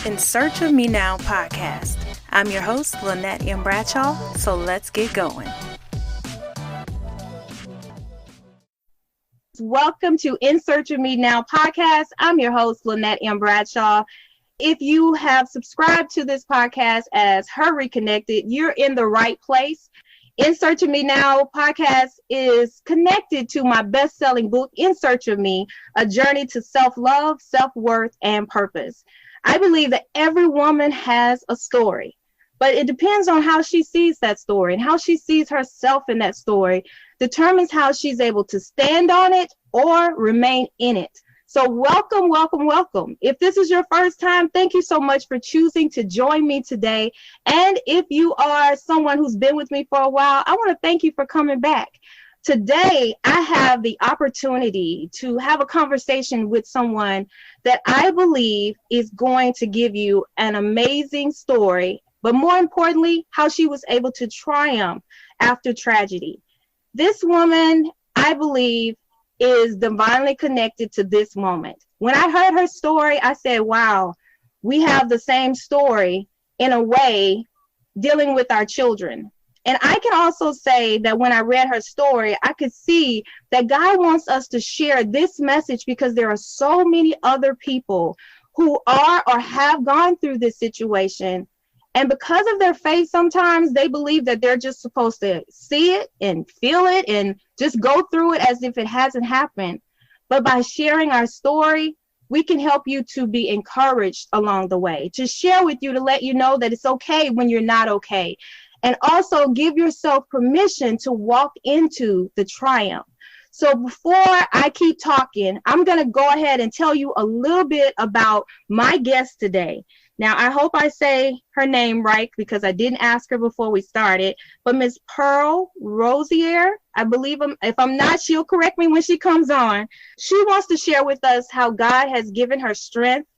In Search of Me Now podcast. I'm your host, Lynette M. Bradshaw, so let's get going. Welcome to In Search of Me Now podcast. I'm your host, Lynette M. Bradshaw. If you have subscribed to this podcast as Her Reconnected, you're in the right place. In Search of Me Now podcast is connected to my best-selling book, In Search of Me, A Journey to Self-Love, Self-Worth, and Purpose. I believe that every woman has a story, but it depends on how she sees that story, and how she sees herself in that story determines how she's able to stand on it or remain in it. So welcome, welcome, welcome. If this is your first time, thank you so much for choosing to join me today. And if you are someone who's been with me for a while, I want to thank you for coming back. Today, I have the opportunity to have a conversation with someone that I believe is going to give you an amazing story, but more importantly, how she was able to triumph after tragedy. This woman, I believe, is divinely connected to this moment. When I heard her story, I said, wow, we have the same story in a way dealing with our children. And I can also say that when I read her story, I could see that God wants us to share this message because there are so many other people who are or have gone through this situation. And because of their faith, sometimes they believe that they're just supposed to see it and feel it and just go through it as if it hasn't happened. But by sharing our story, we can help you to be encouraged along the way, to share with you, to let you know that it's okay when you're not okay. And also give yourself permission to walk into the triumph. So before I keep talking, I'm going to go ahead and tell you a little bit about my guest today. Now, I hope I say her name right because I didn't ask her before we started, but Ms. Pearl Roziers, I believe, if I'm not, she'll correct me when she comes on. She wants to share with us how God has given her strength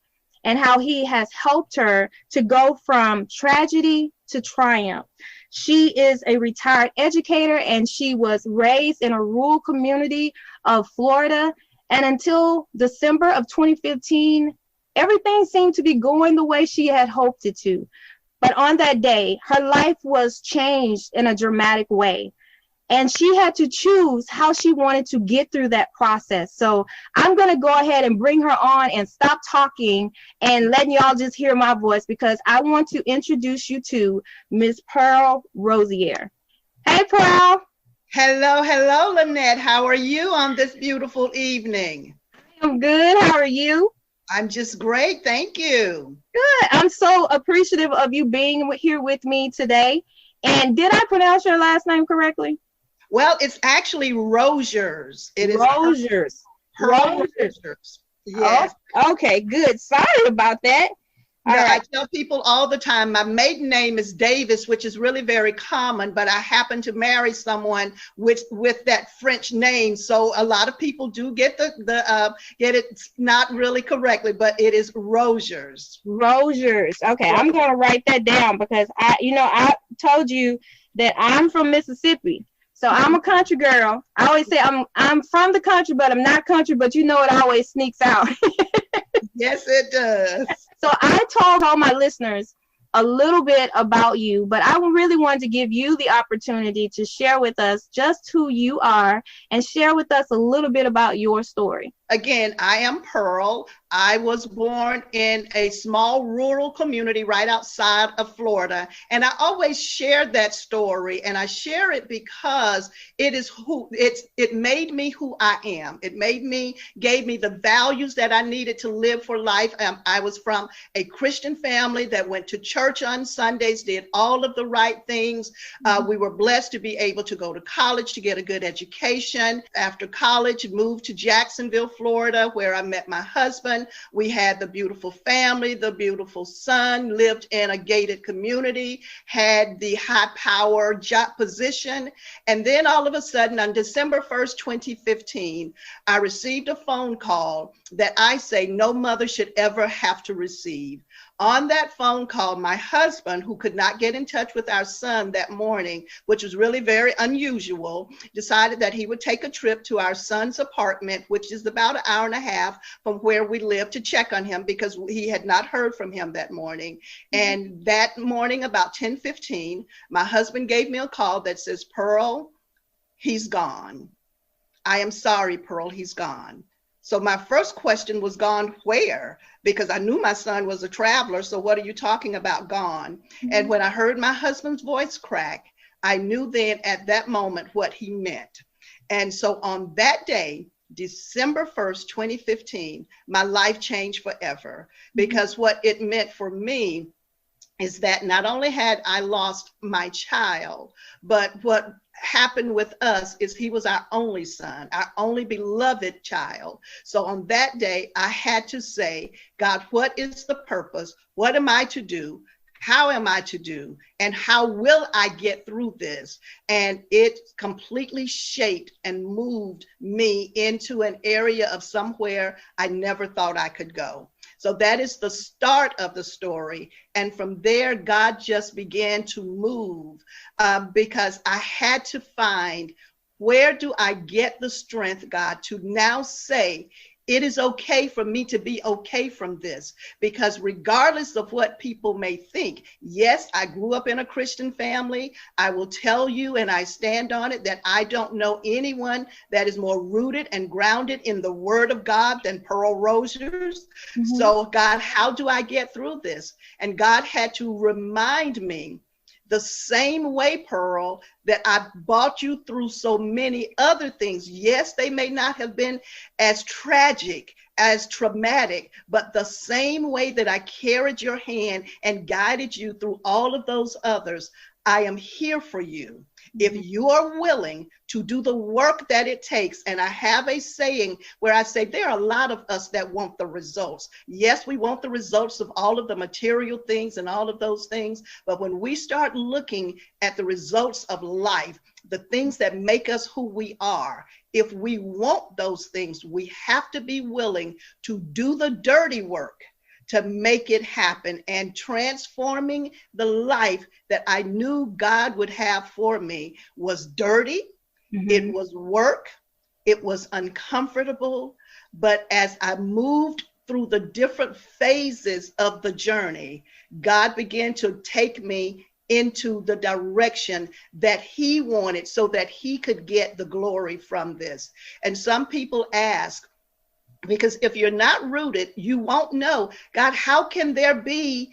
and how he has helped her to go from tragedy to triumph. She is a retired educator and she was raised in a rural community of Florida. And until December of 2015, everything seemed to be going the way she had hoped it to. But on that day, her life was changed in a dramatic way. And she had to choose how she wanted to get through that process. So I'm going to go ahead and bring her on and stop talking and letting y'all just hear my voice because I want to introduce you to Ms. Pearl Roziers. Hey, Pearl. Hello, Lynette. How are you on this beautiful evening? I'm good. How are you? I'm just great. Thank you. Good. I'm so appreciative of you being here with me today. And did I pronounce your last name correctly? Well, it's actually Roziers. It is Roziers. Roziers. Yes. Oh, okay, good. Sorry about that. I tell people all the time, my maiden name is Davis, which is really very common, but I happen to marry someone with that French name. So a lot of people do get get it not really correctly, but it is Roziers. Roziers. Okay, I'm going to write that down because I told you that I'm from Mississippi. So I'm a country girl. I always say I'm from the country, but I'm not country, but it always sneaks out. Yes, it does. So I told all my listeners a little bit about you, but I really wanted to give you the opportunity to share with us just who you are and share with us a little bit about your story. Again, I am Pearl. I was born in a small rural community right outside of Florida. And I always shared that story. And I share it because it made me who I am. It gave me the values that I needed to live for life. I was from a Christian family that went to church on Sundays, did all of the right things. We were blessed to be able to go to college to get a good education. After college, moved to Jacksonville, Florida, where I met my husband. We had the beautiful family, the beautiful son, lived in a gated community, had the high power job position. And then all of a sudden on December 1st, 2015, I received a phone call that I say no mother should ever have to receive. On that phone call, my husband, who could not get in touch with our son that morning, which was really very unusual, decided that he would take a trip to our son's apartment, which is about an hour and a half from where we live, to check on him because he had not heard from him that morning. And that morning, about 10:15, my husband gave me a call that says, Pearl, he's gone. I am sorry, Pearl, he's gone. So my first question was, gone where? Because I knew my son was a traveler. So what are you talking about, gone? And when I heard my husband's voice crack, I knew then at that moment what he meant. And so on that day, December 1st, 2015, my life changed forever, because what it meant for me is that not only had I lost my child, but what happened with us is he was our only son, our only beloved child. So on that day, I had to say, God, what is the purpose? What am I to do? How am I to do? And how will I get through this? And it completely shaped and moved me into an area of somewhere I never thought I could go. So that is the start of the story. And from there, God just began to move because I had to find, where do I get the strength, God, to now say, it is okay for me to be okay from this, because regardless of what people may think, yes, I grew up in a Christian family. I will tell you, and I stand on it, that I don't know anyone that is more rooted and grounded in the Word of God than Pearl Roziers. So God, how do I get through this? And God had to remind me, the same way, Pearl, that I brought you through so many other things. Yes, they may not have been as tragic, as traumatic, but the same way that I carried your hand and guided you through all of those others, I am here for you. If you are willing to do the work that it takes. And I have a saying where I say there are a lot of us that want the results. Yes, we want the results of all of the material things and all of those things. But when we start looking at the results of life, the things that make us who we are, if we want those things, we have to be willing to do the dirty work to make it happen. And transforming the life that I knew God would have for me was dirty. It was work. It was uncomfortable. But as I moved through the different phases of the journey, God began to take me into the direction that he wanted so that he could get the glory from this. And some people ask, because if you're not rooted, you won't know, God, how can there be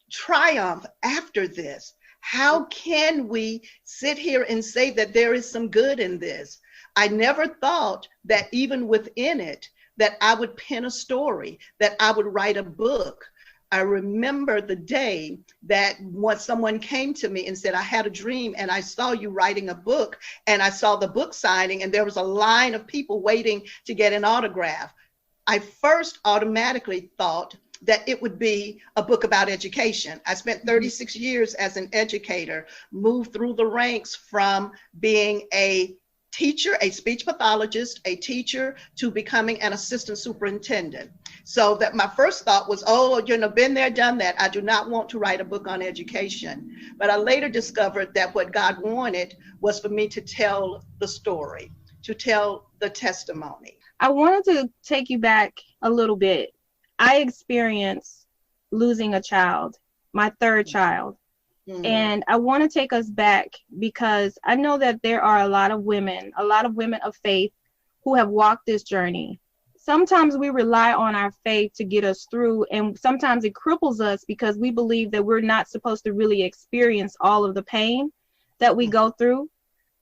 triumph after this? How can we sit here and say that there is some good in this? I never thought that even within it, that I would pen a story, that I would write a book. I remember the day that when someone came to me and said, I had a dream and I saw you writing a book, and I saw the book signing and there was a line of people waiting to get an autograph. I first automatically thought that it would be a book about education. I spent 36 years as an educator, moved through the ranks from being a teacher, a speech pathologist, a teacher, to becoming an assistant superintendent. So that my first thought was, oh, been there, done that. I do not want to write a book on education. But I later discovered that what God wanted was for me to tell the story, to tell the testimony. I wanted to take you back a little bit. I experienced losing a child, my third child. And I want to take us back because I know that there are a lot of women of faith who have walked this journey. Sometimes we rely on our faith to get us through, and sometimes it cripples us because we believe that we're not supposed to really experience all of the pain that we go through.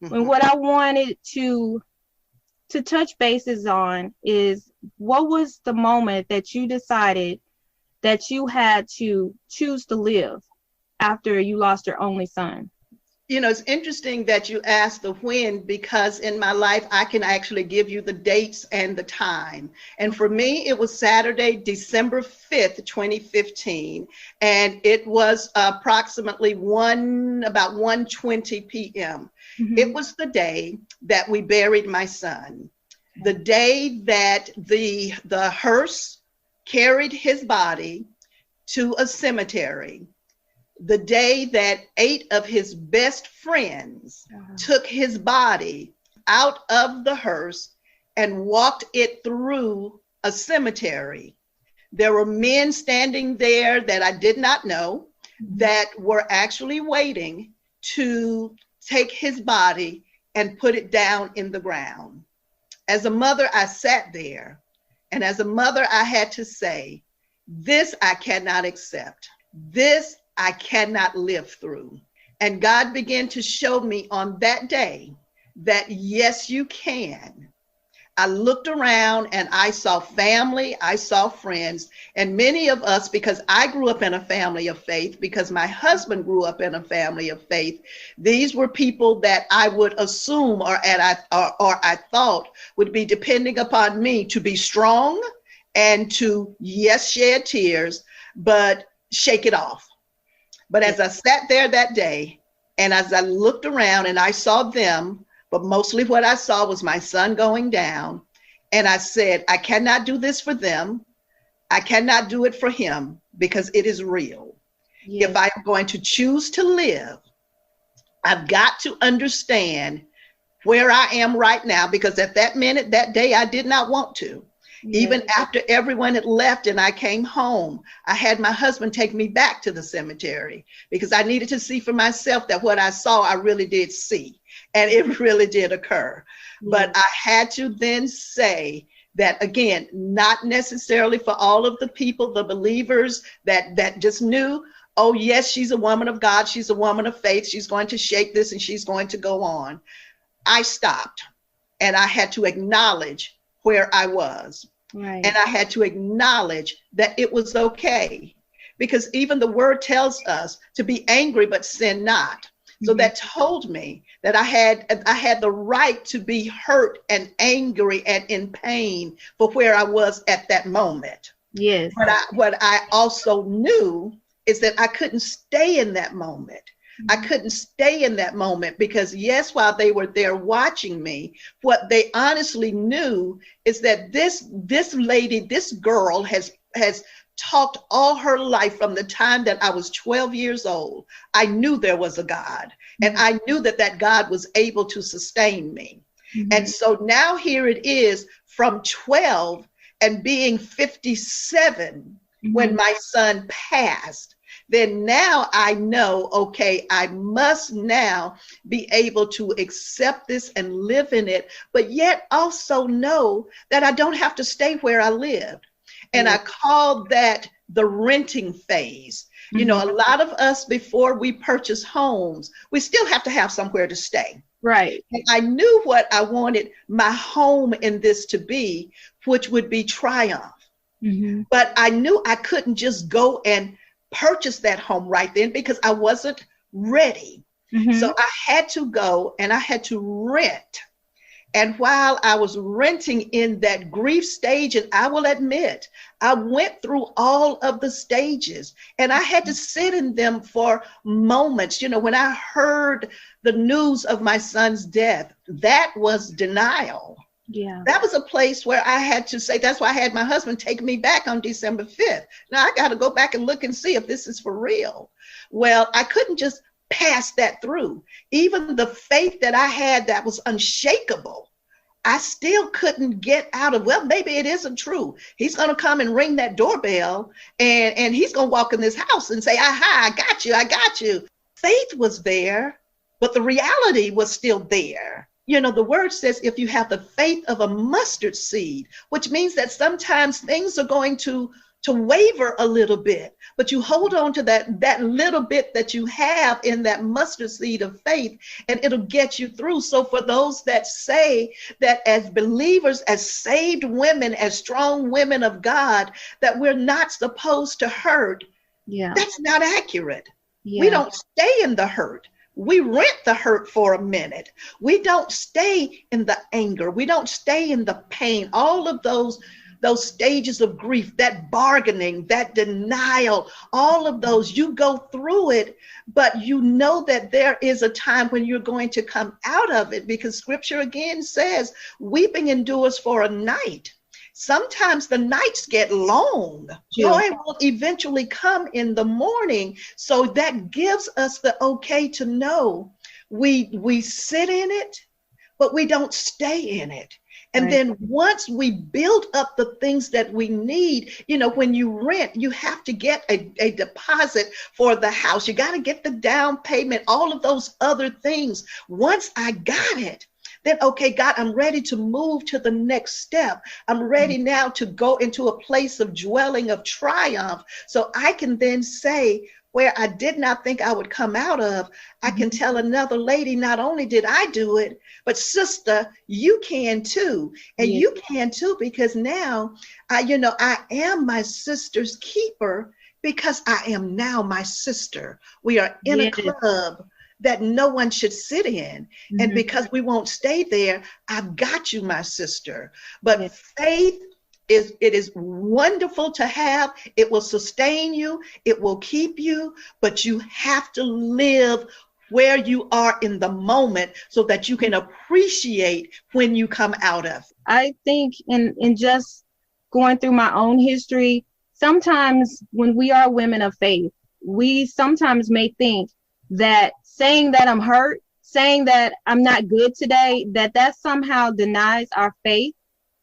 And what I wanted to touch bases on is, what was the moment that you decided that you had to choose to live after you lost your only son? It's interesting that you asked the when, because in my life, I can actually give you the dates and the time. And for me, it was Saturday, December 5th, 2015. And it was approximately about 1:20 p.m. It was the day that we buried my son, the day that the hearse carried his body to a cemetery the day that 8 of his best friends took his body out of the hearse and walked it through a cemetery. There were men standing there that I did not know that were actually waiting to take his body and put it down in the ground. As a mother, I sat there, and as a mother, I had to say, this I cannot accept. This I cannot live through. And God began to show me on that day that yes, you can. I looked around and I saw family, I saw friends, and many of us, because I grew up in a family of faith, because my husband grew up in a family of faith, these were people that I would assume or I thought would be depending upon me to be strong and to, yes, shed tears, but shake it off. But as I sat there that day, and as I looked around and I saw them, but mostly what I saw was my son going down. And I said, I cannot do this for them. I cannot do it for him because it is real. Yes. If I'm going to choose to live, I've got to understand where I am right now, because at that minute, that day, I did not want to. Yes. Even after everyone had left and I came home, I had my husband take me back to the cemetery because I needed to see for myself that what I saw, I really did see. And it really did occur. But I had to then say that, again, not necessarily for all of the people, the believers that just knew, oh, yes, she's a woman of God. She's a woman of faith. She's going to shake this and she's going to go on. I stopped and I had to acknowledge where I was. Right. And I had to acknowledge that it was okay, because even the word tells us to be angry, but sin not. So that told me that I had the right to be hurt and angry and in pain for where I was at that moment. Yes. But what I also knew is that I couldn't stay in that moment. I couldn't stay in that moment because, yes, while they were there watching me, what they honestly knew is that this lady, this girl has talked all her life from the time that I was 12 years old. I knew there was a God, and I knew that God was able to sustain me. And so now here it is from 12 and being 57 when my son passed. Then now I know, okay, I must now be able to accept this and live in it, but yet also know that I don't have to stay where I lived. And I call that the renting phase. You know, a lot of us, before we purchase homes, we still have to have somewhere to stay. Right. And I knew what I wanted my home in this to be, which would be Triumph. But I knew I couldn't just go and purchase that home right then because I wasn't ready. So I had to go and I had to rent. And while I was renting in that grief stage, and I will admit, I went through all of the stages and I had to sit in them for moments. You know, when I heard the news of my son's death, that was denial. Yeah. That was a place where I had to say, that's why I had my husband take me back on December 5th. Now I got to go back and look and see if this is for real. Well, I couldn't just pass that through. Even the faith that I had that was unshakable, I still couldn't get out of, well, maybe it isn't true. He's going to come and ring that doorbell and he's going to walk in this house and say, aha, I got you. Faith was there, but the reality was still there. You know, the word says if you have the faith of a mustard seed, which means that sometimes things are going to waver a little bit, but you hold on to that little bit that you have in that mustard seed of faith, and it'll get you through. So for those that say that as believers, as saved women, as strong women of God, that we're not supposed to hurt, that's not accurate. We don't stay in the hurt. We rent the hurt for a minute. We don't stay in the anger. We don't stay in the pain. All of those stages of grief, that bargaining, that denial, all of those, you go through it, but you know that there is a time when you're going to come out of it, because scripture again says weeping endures for a night. sometimes the nights get long. Joy will eventually come in the morning. So that gives us the okay to know we sit in it, but we don't stay in it. And then once we build up the things that we need, you know, when you rent, you have to get a deposit for the house. You got to get the down payment, all of those other things. Once I got it, then, okay, God, I'm ready to move to the next step. I'm ready now to go into a place of dwelling of triumph. So I can then say, where I did not think I would come out of, I can tell another lady, not only did I do it, but sister, you can too. And you can too, because now, I am my sister's keeper because I am now my sister. We are in a club that no one should sit in. And because we won't stay there, I've got you, my sister. But faith, it is wonderful to have. It will sustain you. It will keep you, but you have to live where you are in the moment so that you can appreciate when you come out of. I think in just going through my own history, sometimes when we are women of faith, we sometimes may think that saying that I'm hurt, saying that I'm not good today, that somehow denies our faith,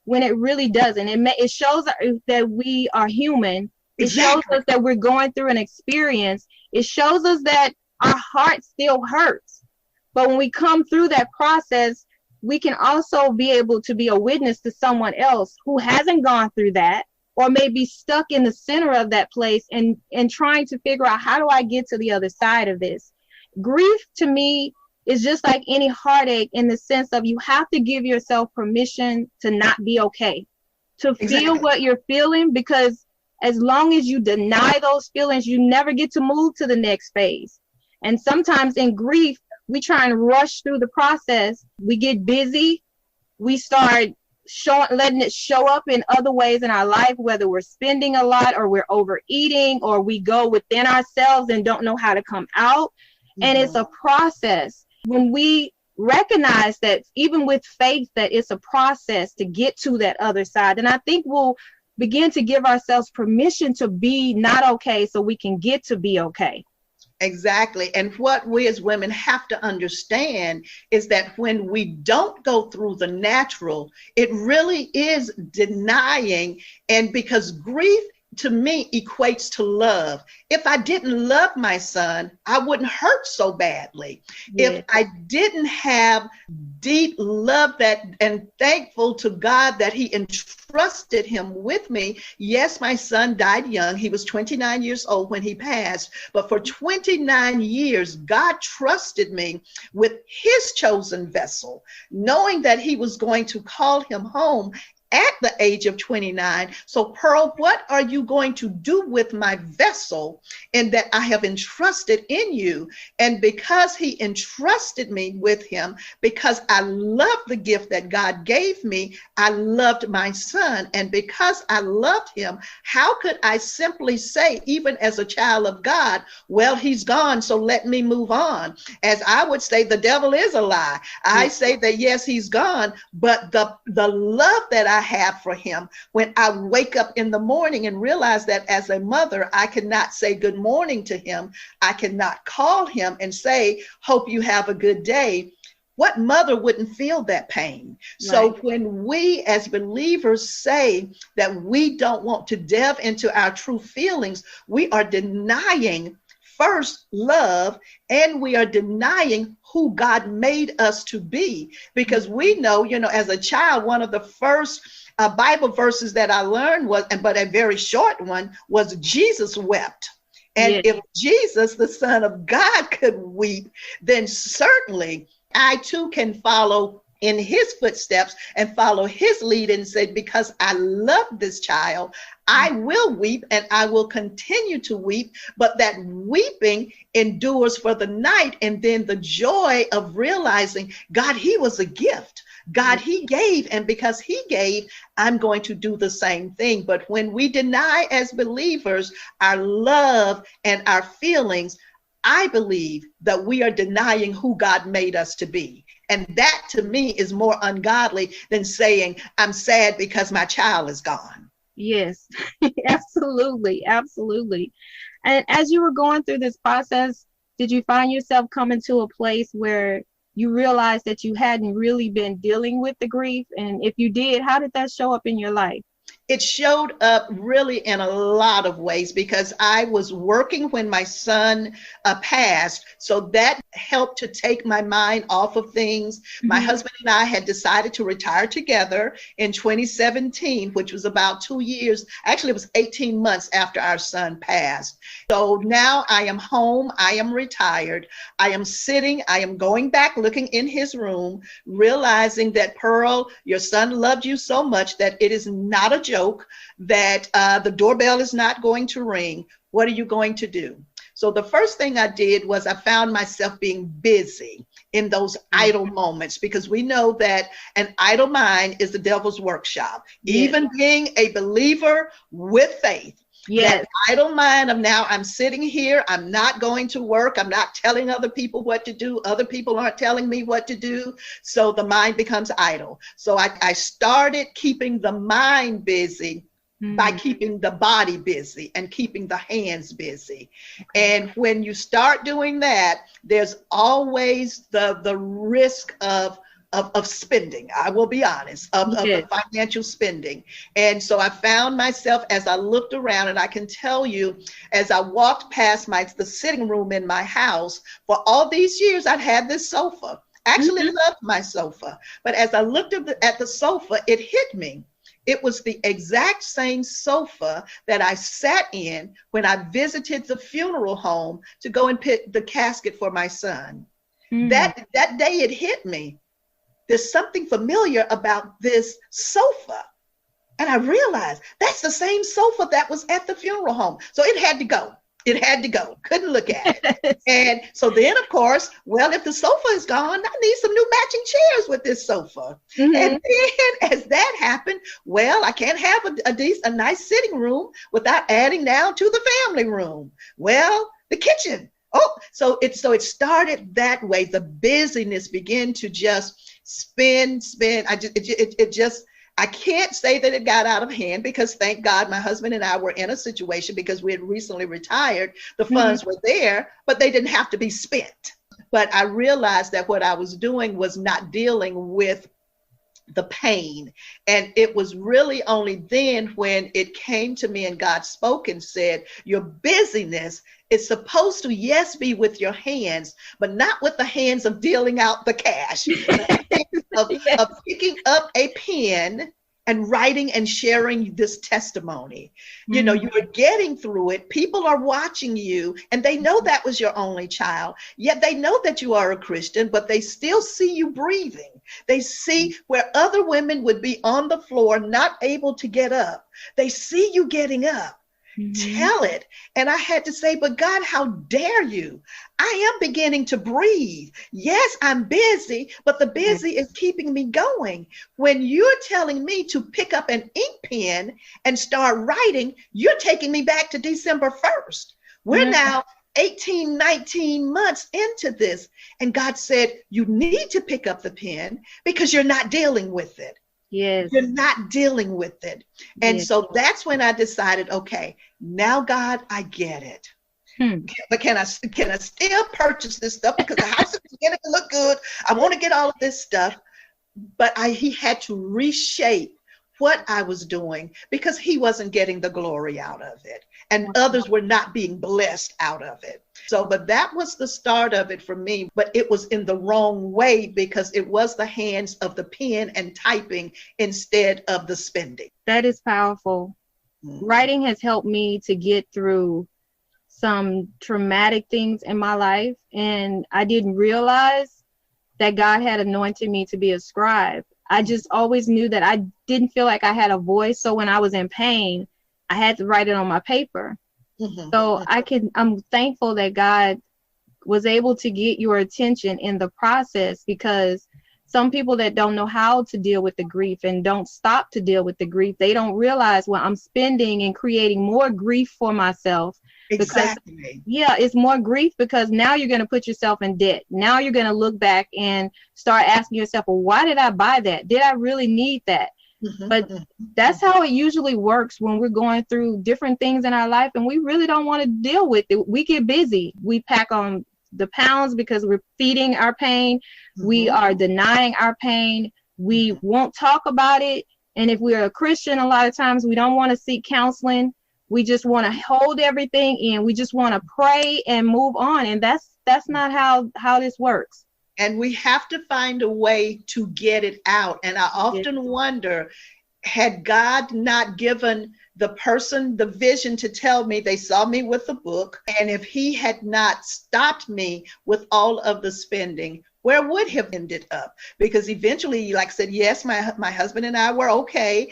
when it really doesn't. It shows that we are human. It shows us that we're going through an experience. It shows us that our heart still hurts. But when we come through that process, we can also be able to be a witness to someone else who hasn't gone through that, or may be stuck in the center of that place and trying to figure out, how do I get to the other side of this? Grief, to me, is just like any heartache, in the sense of you have to give yourself permission to not be okay, to feel what you're feeling, because as long as you deny those feelings, you never get to move to the next phase. And sometimes in grief, we try and rush through the process. We get busy. We start letting it show up in other ways in our life, whether we're spending a lot, or we're overeating, or we go within ourselves and don't know how to come out. And it's a process. When we recognize that, even with faith, that it's a process to get to that other side, and I think we'll begin to give ourselves permission to be not okay so we can get to be okay. Exactly. And what we as women have to understand is that when we don't go through the natural, it really is denying. And because grief, to me, equates to love. If I didn't love my son, I wouldn't hurt so badly. If I didn't have deep love and thankful to God that he entrusted him with me. Yes, my son died young. He was 29 years old when he passed. But for 29 years, God trusted me with his chosen vessel, knowing that he was going to call him home at the age of 29. So Pearl, what are you going to do with my vessel and that I have entrusted in you? And because he entrusted me with him, because I love the gift that God gave me, I loved my son. And because I loved him, how could I simply say, even as a child of God, well, he's gone, so let me move on? As I would say, the devil is a lie. I say that, yes, he's gone, but the love that I have for him, when I wake up in the morning and realize that as a mother, I cannot say good morning to him. I cannot call him and say, hope you have a good day. What mother wouldn't feel that pain? So when we as believers say that we don't want to delve into our true feelings, we are denying first love, and we are denying who God made us to be. Because we know, as a child, one of the first Bible verses that I learned but a very short one, was Jesus wept. And if Jesus, the Son of God, could weep, then certainly I too can follow in his footsteps and follow his lead and say, because I love this child, I will weep and I will continue to weep, but that weeping endures for the night. And then the joy of realizing, God, he was a gift. God, he gave, and because he gave, I'm going to do the same thing. But when we deny as believers our love and our feelings, I believe that we are denying who God made us to be. And that to me is more ungodly than saying, I'm sad because my child is gone. Yes, absolutely, absolutely. And as you were going through this process, did you find yourself coming to a place where you realized that you hadn't really been dealing with the grief? And if you did, how did that show up in your life? It showed up really in a lot of ways because I was working when my son passed. So that helped to take my mind off of things. My husband and I had decided to retire together in 2017, which was about 2 years. Actually, it was 18 months after our son passed. So now I am home. I am retired. I am sitting. I am going back, looking in his room, realizing that, Pearl, your son loved you so much that it is not a joke, that the doorbell is not going to ring. What are you going to do? So the first thing I did was I found myself being busy in those idle moments, because we know that an idle mind is the devil's workshop. Yes. Even being a believer with faith. Yes. That idle mind of now I'm sitting here, I'm not going to work, I'm not telling other people what to do, other people aren't telling me what to do, so the mind becomes idle. So I started keeping the mind busy by keeping the body busy and keeping the hands busy. And when you start doing that, there's always the risk of spending. I will be honest, of the financial spending. And so I found myself, as I looked around, and I can tell you, as I walked past the sitting room in my house, for all these years, I'd had this sofa. Actually loved my sofa. But as I looked at the sofa, it hit me. It was the exact same sofa that I sat in when I visited the funeral home to go and pick the casket for my son. That day it hit me. There's something familiar about this sofa. And I realized that's the same sofa that was at the funeral home. So it had to go. It had to go. Couldn't look at it. And so then, of course, well, if the sofa is gone, I need some new matching chairs with this sofa. And then as that happened, well, I can't have a nice sitting room without adding now to the family room. Well, the kitchen. Oh, so it started that way. The busyness began to just spin. I can't say that it got out of hand, because thank God my husband and I were in a situation, because we had recently retired. The funds were there, but they didn't have to be spent. But I realized that what I was doing was not dealing with the pain. And it was really only then when it came to me and God spoke and said, your busyness is supposed to, yes, be with your hands, but not with the hands of dealing out the cash, of picking up a pen and writing and sharing this testimony. You know, you are getting through it. People are watching you, and they know that was your only child. Yet they know that you are a Christian, but they still see you breathing. They see where other women would be on the floor, not able to get up. They see you getting up. Tell it. And I had to say, but God, how dare you? I am beginning to breathe. Yes, I'm busy, but the busy is keeping me going. When you're telling me to pick up an ink pen and start writing, you're taking me back to December 1st. We're now 18, 19 months into this. And God said, you need to pick up the pen because you're not dealing with it. Yes. You're not dealing with it. And so that's when I decided, okay, now God, I get it. But can I still purchase this stuff, because the house is beginning to look good. I want to get all of this stuff. But he had to reshape what I was doing, because he wasn't getting the glory out of it. And others were not being blessed out of it. So, but that was the start of it for me. But it was in the wrong way, because it was the hands of the pen and typing instead of the spending. That is powerful. Writing has helped me to get through some traumatic things in my life. And I didn't realize that God had anointed me to be a scribe. I just always knew that I didn't feel like I had a voice. So when I was in pain, I had to write it on my paper. So I'm thankful that God was able to get your attention in the process, because some people that don't know how to deal with the grief and don't stop to deal with the grief, they don't realize, well, I'm spending and creating more grief for myself Exactly. Yeah, it's more grief because now you're going to put yourself in debt. Now you're going to look back and start asking yourself, well, why did I buy that? Did I really need that? But that's how it usually works when we're going through different things in our life and we really don't want to deal with it. We get busy. We pack on the pounds because we're feeding our pain. We are denying our pain. We won't talk about it. And if we're a Christian, a lot of times we don't want to seek counseling. We just want to hold everything in. We just want to pray and move on. And that's not how this works. And we have to find a way to get it out. And I often wonder, had God not given the person the vision to tell me, they saw me with the book, and if he had not stopped me with all of the spending, where would have ended up? Because eventually, like I said, yes, my husband and I were okay,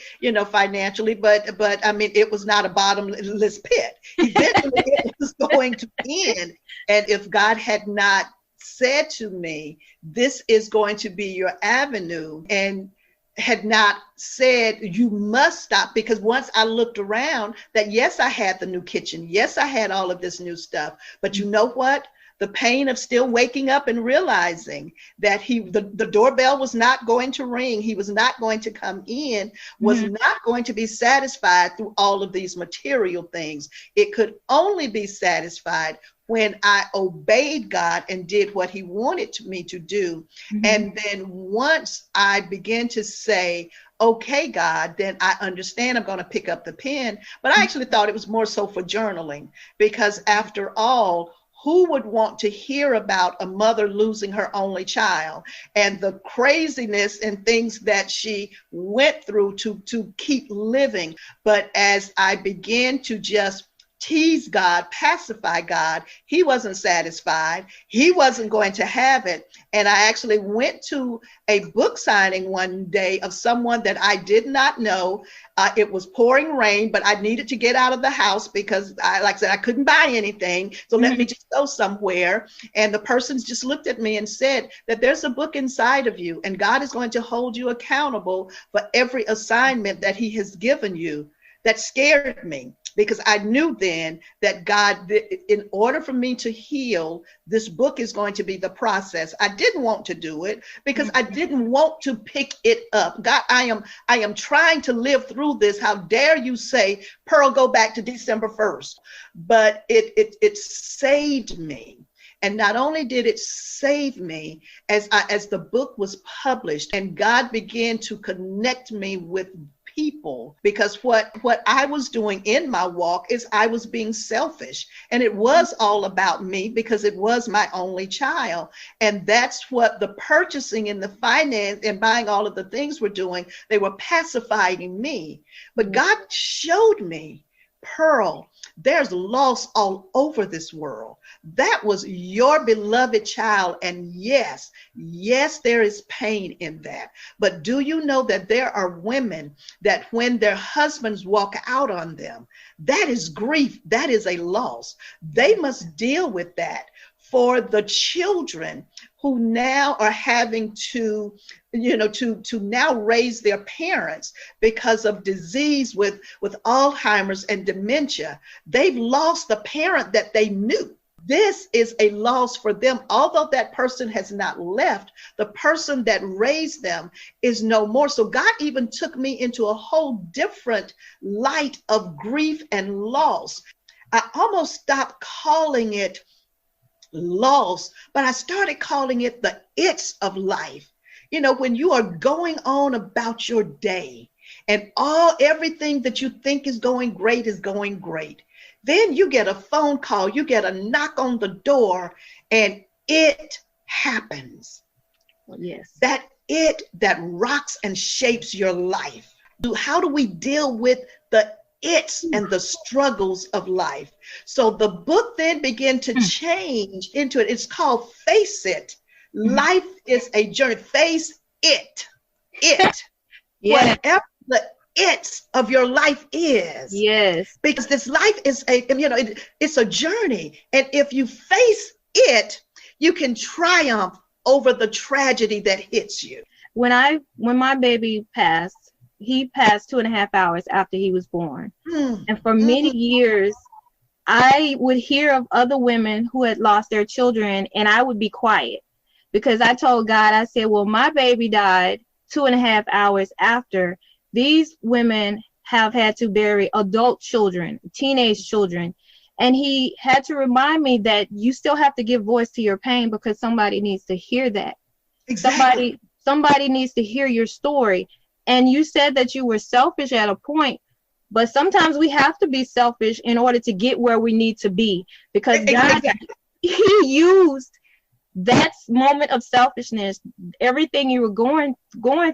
financially, but I mean, it was not a bottomless pit. Eventually, it was going to end. And if God had not said to me, this is going to be your avenue, and had not said, you must stop, because once I looked around, that yes, I had the new kitchen. Yes, I had all of this new stuff. But you know what? The pain of still waking up and realizing that the doorbell was not going to ring, he was not going to come in, was not going to be satisfied through all of these material things. It could only be satisfied when I obeyed God and did what he wanted me to do. And then once I began to say, okay, God, then I understand, I'm going to pick up the pen. But I actually thought it was more so for journaling, because after all, who would want to hear about a mother losing her only child and the craziness and things that she went through to keep living? But as I began to just tease God, pacify God, he wasn't satisfied. He wasn't going to have it. And I actually went to a book signing one day of someone that I did not know. It was pouring rain, but I needed to get out of the house because like I said, I couldn't buy anything. So let me just go somewhere. And the person just looked at me and said that there's a book inside of you, and God is going to hold you accountable for every assignment that he has given you. That scared me, because I knew then that God, in order for me to heal, this book is going to be the process. I didn't want to do it because I didn't want to pick it up. God, I am trying to live through this. How dare you say, Pearl, go back to December 1st. But it saved me. And not only did it save me, as the book was published and God began to connect me with people, because what I was doing in my walk is I was being selfish, and it was all about me because it was my only child. And that's what the purchasing and the finance and buying all of the things were doing. They were pacifying me. But God showed me, Pearl, there's loss all over this world. That was your beloved child. And yes, there is pain in that. But do you know that there are women that when their husbands walk out on them, that is grief. That is a loss. They must deal with that. For the children who now are having to now raise their parents because of disease with Alzheimer's and dementia, they've lost the parent that they knew. This is a loss for them. Although that person has not left, the person that raised them is no more. So God even took me into a whole different light of grief and loss. I almost stopped calling it loss, but I started calling it the it's of life. When you are going on about your day and everything that you think is going great, then you get a phone call, you get a knock on the door, and it happens. Yes. That rocks and shapes your life. How do we deal with the it's and the struggles of life? So the book then began to change into it. It's called Face It. Life is a journey. Face it. Yes. Whatever the it's of your life is. Yes. Because this life is it's a journey. And if you face it, you can triumph over the tragedy that hits you. When my baby passed, he passed 2.5 hours after he was born. And for many years, I would hear of other women who had lost their children, and I would be quiet because I told God, I said, well, my baby died 2.5 hours after. These women have had to bury adult children, teenage children. And he had to remind me that you still have to give voice to your pain because somebody needs to hear that. Exactly. Somebody needs to hear your story. And you said that you were selfish at a point, but sometimes we have to be selfish in order to get where we need to be, because God, Exactly. he used that moment of selfishness, everything you were going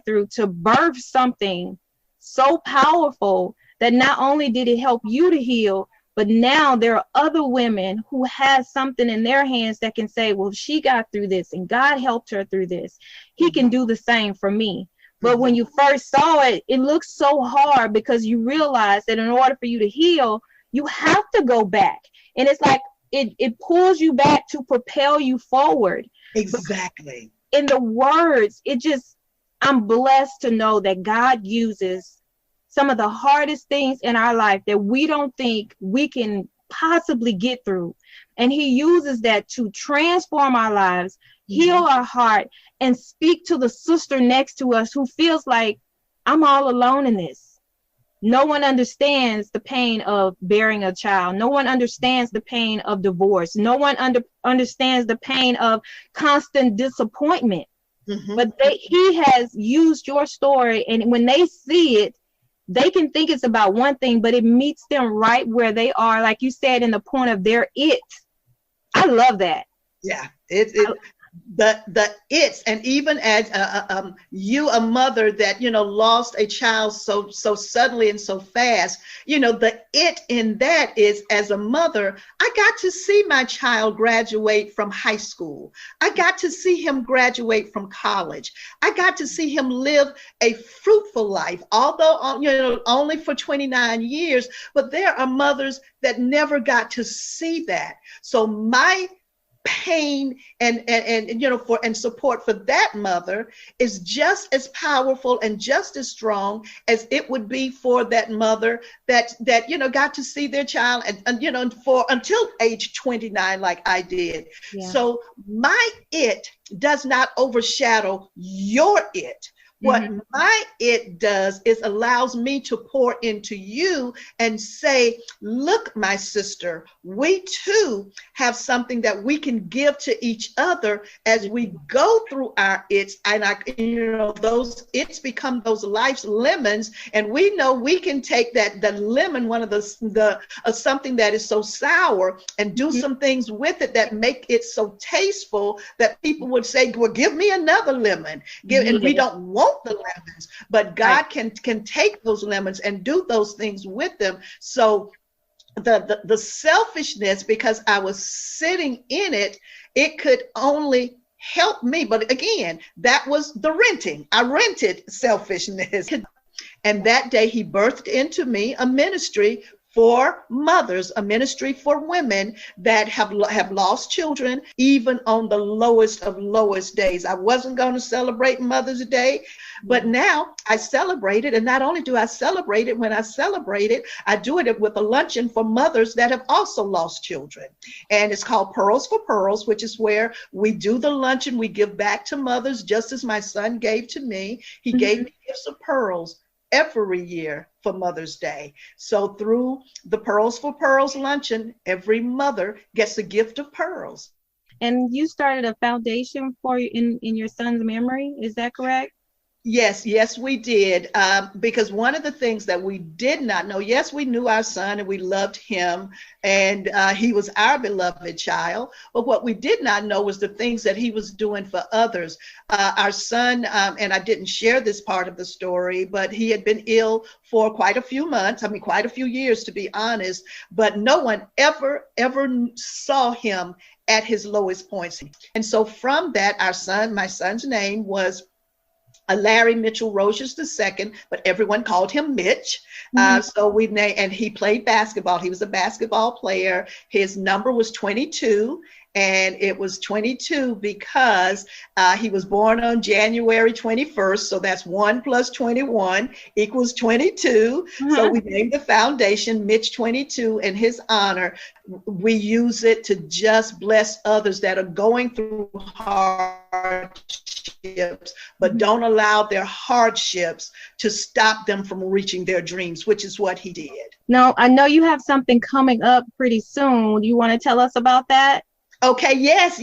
through, to birth something so powerful that not only did it help you to heal, but now there are other women who has something in their hands that can say, well, she got through this and God helped her through this. He can do the same for me. But when you first saw it, it looks so hard because you realize that in order for you to heal, you have to go back. And it's like it pulls you back to propel you forward. Exactly. In the words, I'm blessed to know that God uses some of the hardest things in our life that we don't think we can possibly get through. And he uses that to transform our lives, heal our heart, and speak to the sister next to us who feels like, I'm all alone in this. No one understands the pain of bearing a child. No one understands the pain of divorce. No one understands the pain of constant disappointment. But he has used your story, and when they see it, they can think it's about one thing, but it meets them right where they are, like you said, in the point of their it. I love that. Yeah, the it's, and even as you, a mother that lost a child so suddenly and so fast, the it in that is, as a mother, I got to see my child graduate from high school. I got to see him graduate from college. I got to see him live a fruitful life, although only for 29 years. But there are mothers that never got to see that. So my pain and support for that mother is just as powerful and just as strong as it would be for that mother that got to see their child and for until age 29 like I did. Yeah. So my it does not overshadow your it. What my it does is allows me to pour into you and say, look, my sister, we too have something that we can give to each other as we go through our its, and those its become those life's lemons, and we know we can take the lemon, one of the something that is so sour, and do some things with it that make it so tasteful that people would say, well, give me another lemon. And we don't want the lemons, but God can take those lemons and do those things with them. So the selfishness, because I was sitting in it, it could only help me. But again, that was the renting. I rented selfishness. And that day he birthed into me a ministry for mothers, a ministry for women that have lost children, even on the lowest of lowest days. I wasn't going to celebrate Mother's Day, but now I celebrate it. And not only do I celebrate it, when I celebrate it, I do it with a luncheon for mothers that have also lost children. And it's called Pearls for Pearls, which is where we do the luncheon. We give back to mothers, just as my son gave to me. He gave me gifts of pearls every year for Mother's Day. So through the Pearls for Pearls luncheon, every mother gets a gift of pearls. And you started a foundation for in your son's memory, is that correct? Yes, we did. Because one of the things that we did not know, yes, we knew our son and we loved him, and he was our beloved child. But what we did not know was the things that he was doing for others. Our son, and I didn't share this part of the story, but he had been ill for quite a few months. I mean, quite a few years, to be honest. But no one ever saw him at his lowest points. And so from that, my son's name was Larry Mitchell Roziers II, but everyone called him Mitch. So we named, and he played basketball. He was a basketball player. His number was 22, and it was 22 because he was born on January 21st. So that's 1 plus 21 equals 22. So we named the foundation Mitch 22 in his honor. We use it to just bless others that are going through hardships, but don't allow their hardships to stop them from reaching their dreams, which is what he did. Now, I know you have something coming up pretty soon. Do you want to tell us about that? Okay, yes.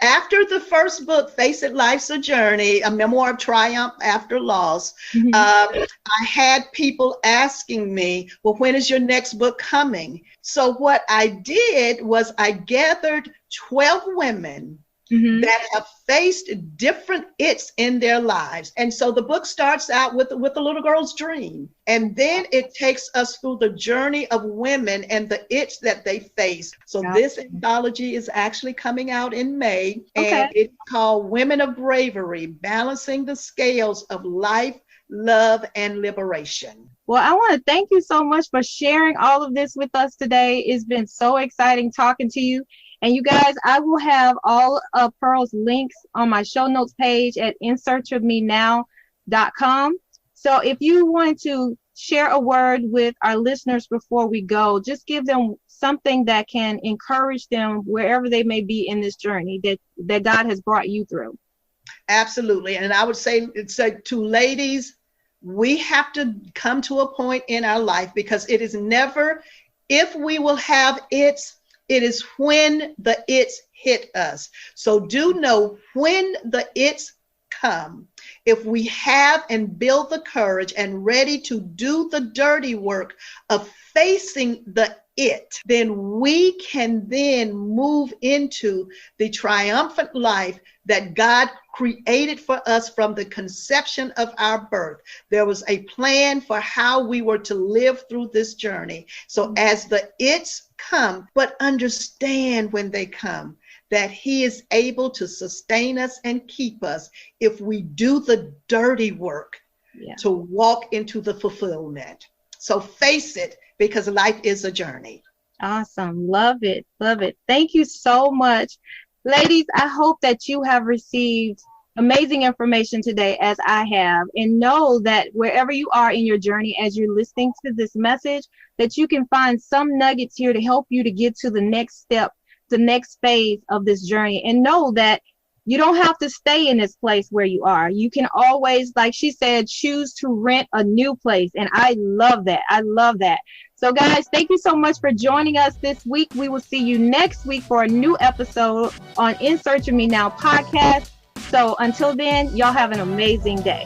After the first book, Face It, Life's a Journey, a memoir of triumph after loss, I had people asking me, well, when is your next book coming? So what I did was I gathered 12 women that have faced different its in their lives. And so the book starts out with a little girl's dream. And then it takes us through the journey of women and the its that they face. So this anthology is actually coming out in May. And it's called Women of Bravery, Balancing the Scales of Life, Love, and Liberation. Well, I want to thank you so much for sharing all of this with us today. It's been so exciting talking to you. And you guys, I will have all of Pearl's links on my show notes page at insearchofmenow.com. So if you want to share a word with our listeners before we go, just give them something that can encourage them wherever they may be in this journey that God has brought you through. Absolutely. And I would say to ladies, we have to come to a point in our life, because it is never if we will have its. It is when the its hit us. So do know when the its come, if we have and build the courage and ready to do the dirty work of facing the it, then we can then move into the triumphant life that God created for us from the conception of our birth. There was a plan for how we were to live through this journey. So as the its come, but understand when they come that he is able to sustain us and keep us if we do the dirty work to walk into the fulfillment. So face it, because life is a journey. Awesome. Love it. Love it. Thank you so much. Ladies, I hope that you have received amazing information today, as I have, and know that wherever you are in your journey, as you're listening to this message, that you can find some nuggets here to help you to get to the next step, the next phase of this journey. And know that you don't have to stay in this place where you are. You can always, like she said, choose to rent a new place. And I love that. I love that. So guys, thank you so much for joining us this week. We will see you next week for a new episode on In Search of Me Now podcast. So until then, y'all have an amazing day.